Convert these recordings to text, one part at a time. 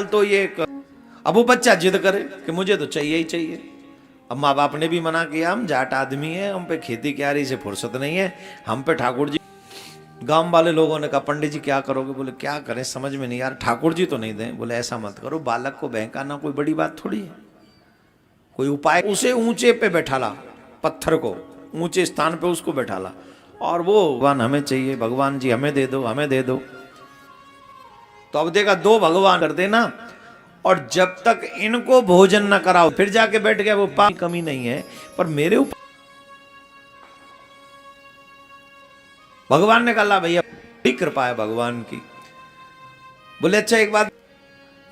तो ये अब वो बच्चा जिद करे कि मुझे तो चाहिए ही चाहिए। अब माँ बाप ने भी मना किया, हम जाट आदमी हैं, हम पे खेती क्यारी से फुर्सत नहीं है, हम पे ठाकुर जी। गांव वाले लोगों ने कहा पंडित जी क्या करोगे? बोले क्या करें समझ में नहीं यार, ठाकुर जी तो नहीं दें। बोले ऐसा मत करो, बालक को बहकाना कोई बड़ी बात थोड़ी है, कोई उपाय। उसे ऊंचे पे बैठाला, पत्थर को ऊंचे स्थान पे उसको बैठाला, और वो भगवान हमें चाहिए, भगवान जी हमें दे दो, हमें दे दो। तो अब देखा दो भगवान कर देना, और जब तक इनको भोजन न कराओ फिर जाके बैठ गया। वो पाप कमी नहीं है, पर मेरे ऊपर भगवान ने कहा भैया बड़ी कृपा है भगवान की। बोले अच्छा एक बात,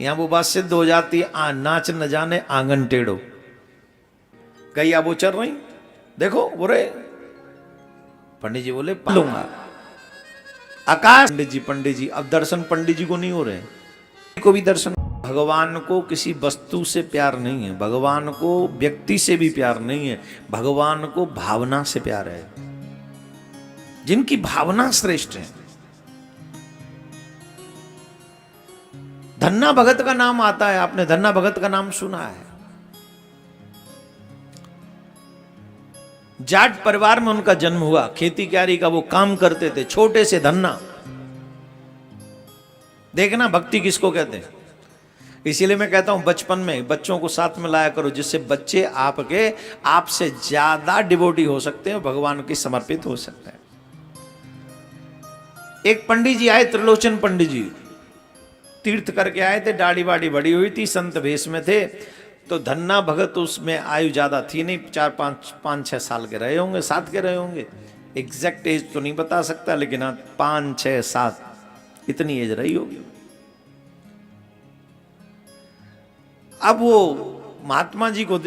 यहां वो बात सिद्ध हो जाती है, नाच न जाने आंगन टेढ़ो। गैया वो चल रही, देखो बोले पंडित जी बोले लूंगा आकाश। पंडित जी अब दर्शन पंडित जी को नहीं हो रहे, को भी दर्शन। भगवान को किसी वस्तु से प्यार नहीं है, भगवान को व्यक्ति से भी प्यार नहीं है, भगवान को भावना से प्यार है, जिनकी भावना श्रेष्ठ है। धन्ना भगत का नाम आता है, आपने धन्ना भगत का नाम सुना है। जाट परिवार में उनका जन्म हुआ, खेती क्यारी का वो काम करते थे, छोटे से धन्ना। देखना भक्ति किसको कहते हैं। इसीलिए मैं कहता हूं बचपन में बच्चों को साथ में लाया करो, जिससे बच्चे आपके आपसे ज्यादा डिवोटी हो सकते हैं, भगवान के समर्पित हो सकते हैं। एक पंडित जी आए, त्रिलोचन पंडित जी, तीर्थ करके आए थे, दाढ़ी वाड़ी बड़ी हुई थी, संत भेष में थे। तो धन्ना भगत उसमें आयु ज्यादा थी नहीं, 4-5-6 साल के रहे होंगे, 7 के रहे होंगे, एग्जैक्ट एज तो नहीं बता सकता, लेकिन 5-6-7 इतनी एज रही होगी। अब वो महात्मा जी को,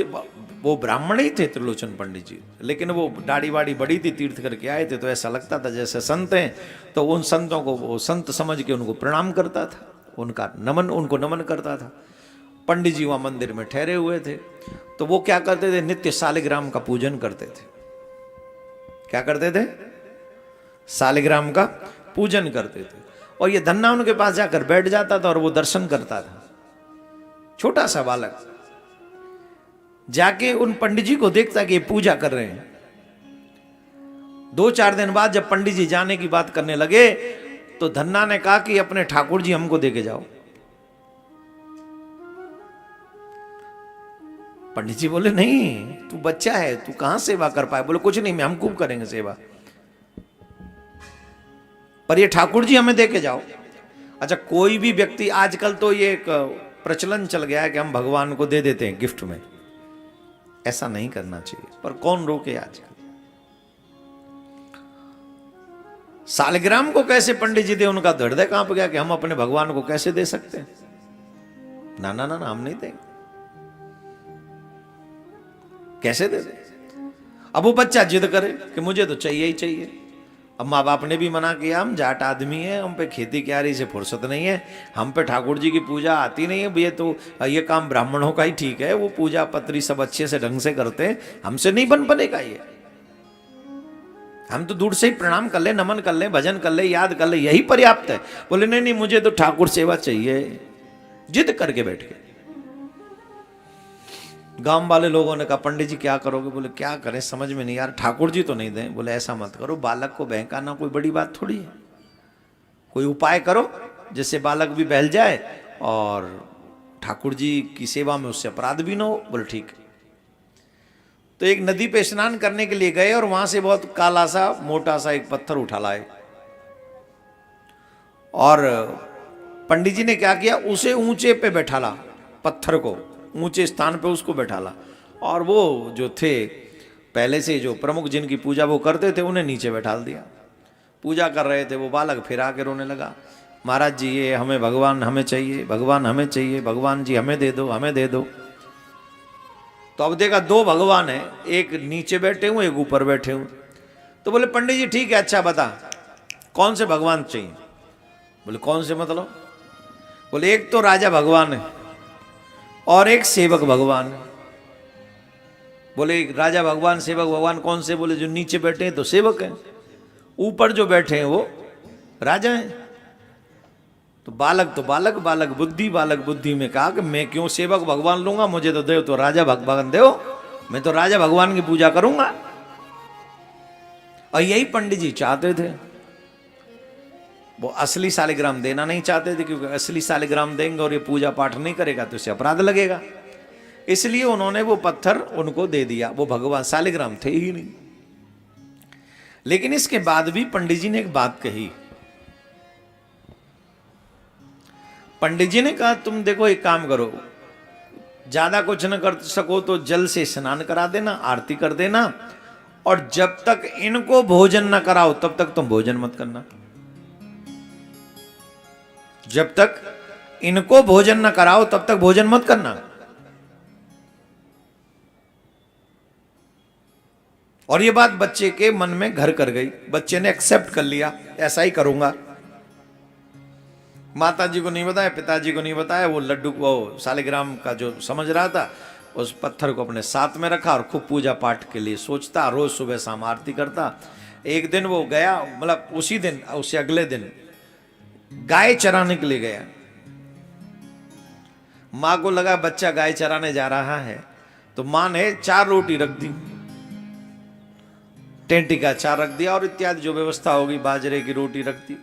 वो ब्राह्मण ही थे त्रिलोचन पंडित जी, लेकिन वो दाढ़ी वाड़ी बड़ी थी, तीर्थ करके आए थे, तो ऐसा लगता था जैसे संत हैं। तो उन संतों को वो संत समझ के उनको प्रणाम करता था, उनको नमन करता था। पंडित जी वहां मंदिर में ठहरे हुए थे, तो वो क्या करते थे, नित्य शालिग्राम का पूजन करते थे। क्या करते थे? शालिग्राम का पूजन करते थे। और ये धन्ना उनके पास जाकर बैठ जाता था और वो दर्शन करता था, छोटा सा बालक जाके उन पंडित जी को देखता कि ये पूजा कर रहे हैं। 2-4 दिन बाद जब पंडित जी जाने की बात करने लगे, तो धन्ना ने कहा कि अपने ठाकुर जी हमको देके जाओ। पंडित जी बोले नहीं, तू बच्चा है, तू कहां सेवा कर पाए। बोले कुछ नहीं, हम खूब करेंगे सेवा, पर ये ठाकुर जी हमें देके जाओ। अच्छा, कोई भी व्यक्ति, आजकल तो ये एक प्रचलन चल गया है कि हम भगवान को दे देते हैं गिफ्ट में, ऐसा नहीं करना चाहिए, पर कौन रोके। आजकल शालिग्राम को कैसे पंडित जी दे, उनका हृदय कांप गया कि हम अपने भगवान को कैसे दे सकते हैं। ना ना ना, हम नहीं देंगे, कैसे दे दे। अब वो बच्चा जिद करे कि मुझे तो चाहिए ही चाहिए। अब माँ बाप ने भी मना किया, हम जाट आदमी हैं, हम पे खेती क्यारी से फुर्सत नहीं है, हम पे ठाकुर जी की पूजा आती नहीं है भैया, तो ये काम ब्राह्मणों का ही ठीक है, वो पूजा पत्री सब अच्छे से ढंग से करते हैं, हमसे नहीं बन बनेगा ये। हम तो दूर से ही प्रणाम कर ले, नमन कर ले, भजन कर ले, याद कर ले, यही पर्याप्त है। बोले नहीं नहीं, मुझे तो ठाकुर सेवा चाहिए, जिद करके बैठ गए। गांव वाले लोगों ने कहा पंडित जी क्या करोगे? बोले क्या करें समझ में नहीं यार, ठाकुर जी तो नहीं दें। बोले ऐसा मत करो, बालक को बहकाना कोई बड़ी बात थोड़ी है, कोई उपाय करो जिससे बालक भी बहल जाए और ठाकुर जी की सेवा में उससे अपराध भी ना हो। बोले ठीक है। तो एक नदी पे स्नान करने के लिए गए और वहां से बहुत काला सा मोटा सा एक पत्थर उठा लाए, और पंडित जी ने क्या किया, उसे ऊंचे पे बैठाला, पत्थर को ऊंचे स्थान पे उसको बैठाला, और वो जो थे पहले से जो प्रमुख जिनकी पूजा वो करते थे उन्हें नीचे बैठाल दिया। पूजा कर रहे थे, वो बालक फिर आके रोने लगा, महाराज जी ये हमें भगवान हमें चाहिए, भगवान हमें चाहिए, भगवान जी हमें दे दो, हमें दे दो। तो अब देखा 2 भगवान है, एक नीचे बैठे हुए, एक ऊपर बैठे हुए। तो बोले पंडित जी ठीक है, अच्छा बता कौन से भगवान चाहिए? बोले कौन से मतलब? बोले एक तो राजा भगवान है और एक सेवक भगवान है। बोले राजा भगवान सेवक भगवान कौन से? बोले जो नीचे बैठे हैं तो सेवक हैं, ऊपर जो बैठे हैं वो राजा हैं। तो बालक बुद्धि में कहा कि मैं क्यों सेवक भगवान लूंगा, मुझे तो देव तो राजा भगवान देव, मैं तो राजा भगवान की पूजा करूंगा। और यही पंडित जी चाहते थे। वो असली शालिग्राम देना नहीं चाहते थे, क्योंकि असली शालिग्राम देंगे और ये पूजा पाठ नहीं करेगा तो इसे अपराध लगेगा। इसलिए उन्होंने वो पत्थर उनको दे दिया। वो भगवान शालिग्राम थे ही नहीं। लेकिन इसके बाद भी पंडित जी ने एक बात कही। पंडित जी ने कहा तुम देखो एक काम करो, ज्यादा कुछ न कर सको तो जल से स्नान करा देना, आरती कर देना, और जब तक इनको भोजन न कराओ तब तक तुम भोजन मत करना। जब तक इनको भोजन न कराओ तब तक भोजन मत करना। और ये बात बच्चे के मन में घर कर गई। बच्चे ने एक्सेप्ट कर लिया, ऐसा ही करूंगा। माता जी को नहीं बताया, पिताजी को नहीं बताया। वो लड्डू वो शालिग्राम का जो समझ रहा था, उस पत्थर को अपने साथ में रखा और खूब पूजा पाठ के लिए सोचता, रोज सुबह शाम आरती करता। एक दिन वो गया, मतलब उसी दिन, उससे अगले दिन गाय चराने के लिए गया। मां को लगा बच्चा गाय चराने जा रहा है, तो मां ने 4 रोटी रख दी, टेंटी का अचार रख दिया और इत्यादि जो व्यवस्था होगी, बाजरे की रोटी रख दी।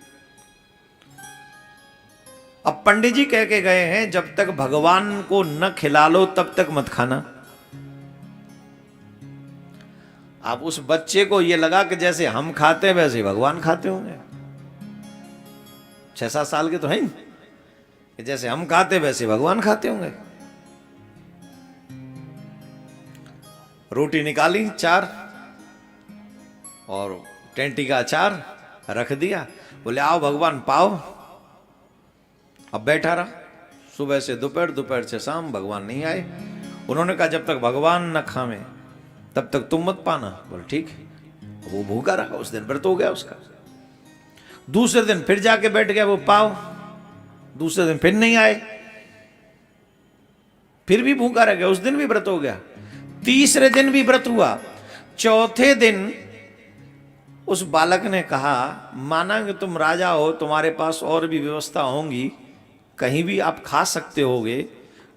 अब पंडित जी कह के गए हैं जब तक भगवान को न खिला लो तब तक मत खाना। अब उस बच्चे को यह लगा कि जैसे हम खाते हैं वैसे भगवान खाते होंगे। 6-7 साल के तो हैं कि जैसे हम खाते वैसे भगवान खाते होंगे। रोटी निकाली 4 और टेंटी का अचार रख दिया। बोले आओ भगवान पाओ। अब बैठा रहा, सुबह से दोपहर, दोपहर से शाम, भगवान नहीं आए। उन्होंने कहा जब तक भगवान न खावे तब तक तुम मत पाना। बोले ठीक है। वो भूखा रहा, उस दिन व्रत हो गया उसका। दूसरे दिन फिर जाके बैठ गया, वो पाओ। दूसरे दिन फिर नहीं आए, फिर भी भूखा रह गया, उस दिन भी व्रत हो गया। तीसरे दिन भी व्रत हुआ। चौथे दिन उस बालक ने कहा, माना कि तुम राजा हो, तुम्हारे पास और भी व्यवस्था होंगी, कहीं भी आप खा सकते होगे,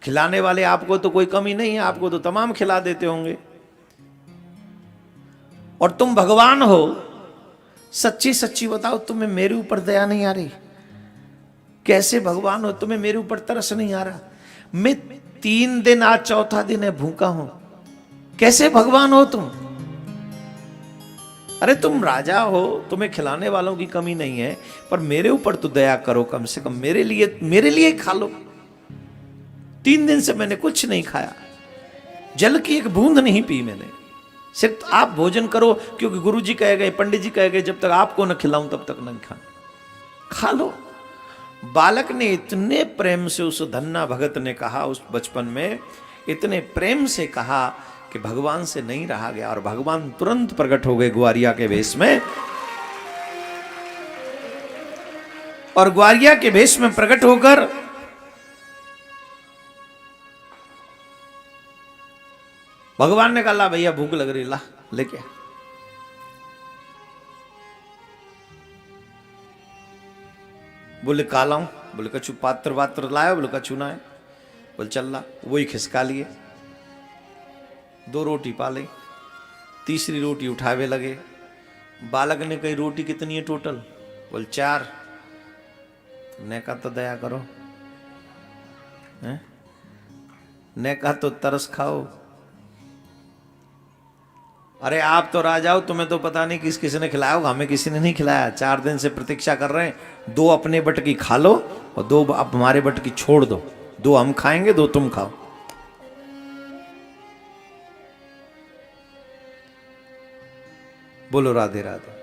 खिलाने वाले आपको तो कोई कमी नहीं है, आपको तो तमाम खिला देते होंगे, और तुम भगवान हो, सच्ची सच्ची बताओ तुम्हें मेरे ऊपर दया नहीं आ रही? कैसे भगवान हो, तुम्हें मेरे ऊपर तरस नहीं आ रहा? मैं 3 दिन, आज चौथा दिन है, भूखा हूं, कैसे भगवान हो तुम? अरे तुम राजा हो, तुम्हें खिलाने वालों की कमी नहीं है, पर मेरे ऊपर तो दया करो, कम से कम मेरे लिए खा लो। 3 दिन से मैंने कुछ नहीं खाया, जल की एक बूंद नहीं पी मैंने। सिर्फ आप भोजन करो, क्योंकि गुरुजी कह गए, पंडित जी कह गए, जब तक आपको न खिलाऊं तब तक नहीं खा लो। बालक ने इतने प्रेम से, उस धन्ना भगत ने कहा, उस बचपन में इतने प्रेम से कहा कि भगवान से नहीं रहा गया, और भगवान तुरंत प्रकट हो गए ग्वारिया के वेश में। और ग्वारिया के वेश में प्रकट होकर भगवान ने कहा, ला भैया भूख लग रही, ला लेके। बोले का लाऊं? बोले कछु पात्र वात्र लाया? बोले कछु ना है। बोले चल ला। वही खिसका लिए, 2 रोटी पा ली, तीसरी रोटी उठावे लगे। बालक ने कही रोटी कितनी है टोटल? बोल 4। ने कहा तो दया करो, ने कहा तो तरस खाओ। अरे आप तो राजा हो, तुम्हें तो पता नहीं किस किसी ने खिलाया होगा, हमें किसी ने नहीं खिलाया। 4 दिन से प्रतीक्षा कर रहे हैं, 2 अपने बट की खा लो और 2 आप हमारे बट की छोड़ दो। 2 हम खाएंगे, 2 तुम खाओ। बोलो राधे राधे।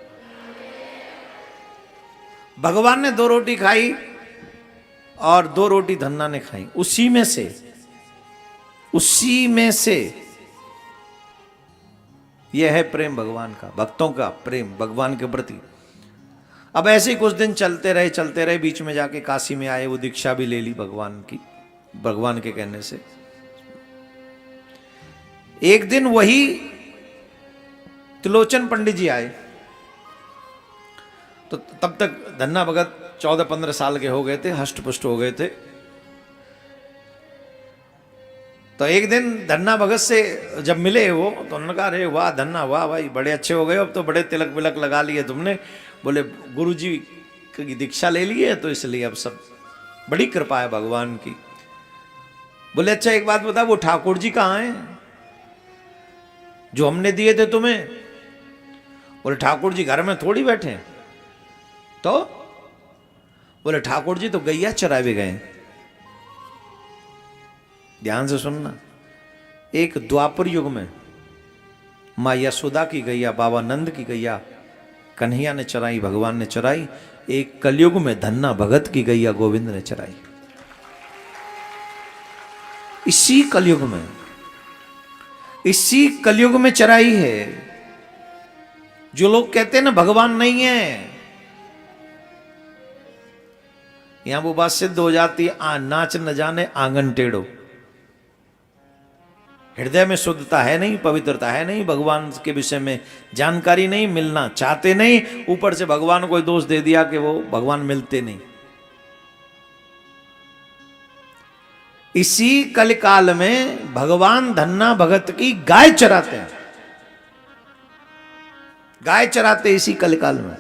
भगवान ने 2 रोटी खाई और 2 रोटी धन्ना ने खाई। उसी में से यह है प्रेम भगवान का, भक्तों का प्रेम भगवान के प्रति। अब ऐसे ही कुछ दिन चलते रहे। बीच में जाके काशी में आए, वो दीक्षा भी ले ली भगवान की, भगवान के कहने से। एक दिन वही त्रिलोचन पंडित जी आए, तो तब तक धन्ना भगत 14-15 साल के हो गए थे, हष्ट पुष्ट हो गए थे। तो एक दिन धन्ना भगत से जब मिले वो, तो उन्होंने कहा अरे वाह धन्ना, वाह भाई बड़े अच्छे हो गए, अब तो बड़े तिलक विलक लगा लिए तुमने। बोले गुरुजी की दीक्षा ले ली है तो इसलिए अब सब बड़ी कृपा है भगवान की। बोले अच्छा एक बात बता, वो ठाकुर जी कहाँ हैं जो हमने दिए थे तुम्हें? बोले ठाकुर जी घर में थोड़ी बैठे हैं। तो बोले ठाकुर जी तो गैया चरावे गए। ध्यान से सुनना, एक द्वापर युग में माँ यशोदा की गैया, बाबा नंद की गैया कन्हैया ने चराई, भगवान ने चराई। एक कलयुग में धन्ना भगत की गैया गोविंद ने चराई। इसी कलयुग में, इसी कलयुग में चराई है। जो लोग कहते हैं ना भगवान नहीं है, यहां वो बात सिद्ध हो जाती है, नाच न जाने आंगन टेढ़ो। हृदय में शुद्धता है नहीं, पवित्रता है नहीं, भगवान के विषय में जानकारी नहीं, मिलना चाहते नहीं, ऊपर से भगवान को दोष दे दिया कि वो भगवान मिलते नहीं। इसी कलिकाल में भगवान धन्ना भगत की गाय चराते हैं, गाय चराते इसी कलिकाल में।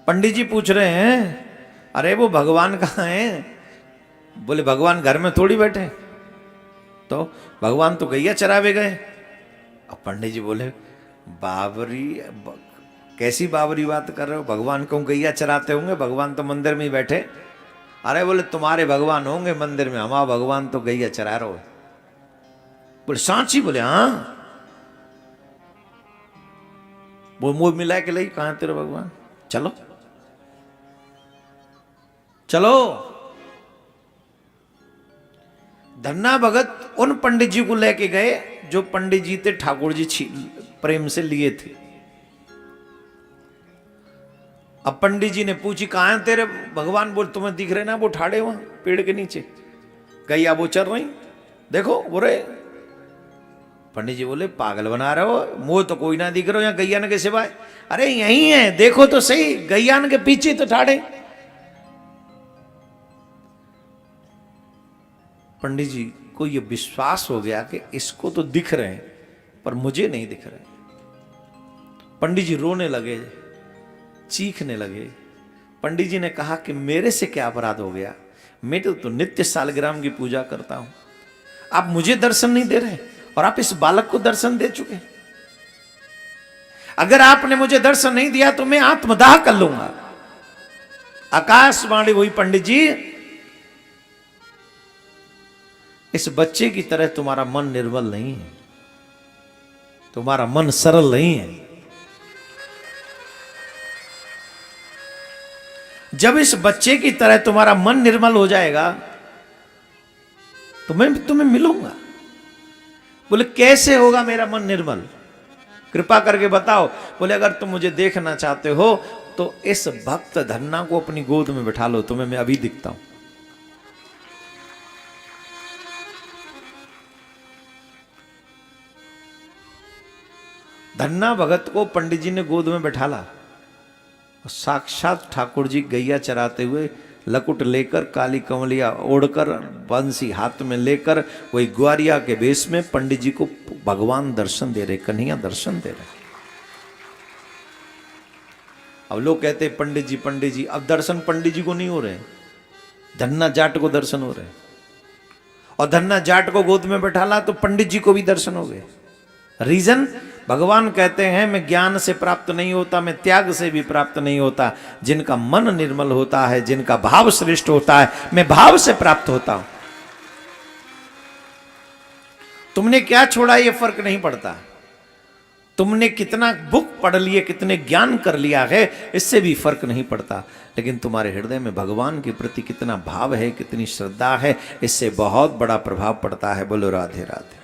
पंडित जी पूछ रहे हैं अरे वो भगवान कहाँ हैं? बोले भगवान घर में थोड़ी बैठे, तो भगवान तो गैया चरावे गए। अब पंडित जी बोले बाबरी, कैसी बाबरी बात कर रहे हो? भगवान को गैया चराते होंगे, भगवान तो मंदिर में ही बैठे। अरे बोले तुम्हारे भगवान होंगे मंदिर में, हमारा भगवान तो गैया चरा रहे हो। बोले सांची? बोले हाँ। वो मुंह मिला के लाई, कहां तेरे भगवान? चलो चलो। धन्ना भगत उन पंडित जी को लेके गए जो पंडित जी थे ठाकुर जी प्रेम से लिए थे। अब पंडित जी ने पूछी कहां है तेरे भगवान? बोल तुम्हें दिख रहे ना वो ठाड़े वहां पेड़ के नीचे, गैया वो चल रही, देखो बोले। पंडित जी बोले पागल बना रहे हो, मुंह तो कोई ना दिख रहा हो यहाँ गैया के सिवाय। अरे यही है, देखो तो सही, गैया के पीछे तो ठाड़े। पंडित जी को यह विश्वास हो गया कि इसको तो दिख रहे हैं पर मुझे नहीं दिख रहे। पंडित जी रोने लगे, चीखने लगे। पंडित जी ने कहा कि मेरे से क्या अपराध हो गया? मैं तो नित्य सालग्राम की पूजा करता हूं, आप मुझे दर्शन नहीं दे रहे और आप इस बालक को दर्शन दे चुके। अगर आपने मुझे दर्शन नहीं दिया तो मैं आत्मदाह कर लूंगा। आकाशवाणी हुई पंडित जी, इस बच्चे की तरह तुम्हारा मन निर्मल नहीं है, तुम्हारा मन सरल नहीं है। जब इस बच्चे की तरह तुम्हारा मन निर्मल हो जाएगा तो मैं तुम्हें मिलूंगा। बोले कैसे होगा मेरा मन निर्मल? कृपा करके बताओ। बोले अगर तुम मुझे देखना चाहते हो तो इस भक्त धन्ना को अपनी गोद में बिठा लो, तुम्हें मैं अभी दिखता हूं। धन्ना भगत को पंडित जी ने गोद में बैठाला और साक्षात ठाकुर जी गैया चराते हुए लकुट लेकर, काली कमलिया ओढ़कर, बंसी हाथ में लेकर, वही ग्वारिया के वेश में पंडित जी को भगवान दर्शन दे रहे, कन्हैया दर्शन दे रहे। अब लोग कहते हैं पंडित जी, अब दर्शन पंडित जी को नहीं हो रहे, धन्ना जाट को दर्शन हो रहे। और धन्ना जाट को गोद में बैठाला तो पंडित जी को भी दर्शन हो गए। रीजन, भगवान कहते हैं मैं ज्ञान से प्राप्त नहीं होता, मैं त्याग से भी प्राप्त नहीं होता। जिनका मन निर्मल होता है, जिनका भाव श्रेष्ठ होता है, मैं भाव से प्राप्त होता हूं। तुमने क्या छोड़ा ये फर्क नहीं पड़ता, तुमने कितना बुक पढ़ लिए, कितने ज्ञान कर लिया है, इससे भी फर्क नहीं पड़ता। लेकिन तुम्हारे हृदय में भगवान के प्रति कितना भाव है, कितनी श्रद्धा है, इससे बहुत बड़ा प्रभाव पड़ता है। बोलो राधे राधे।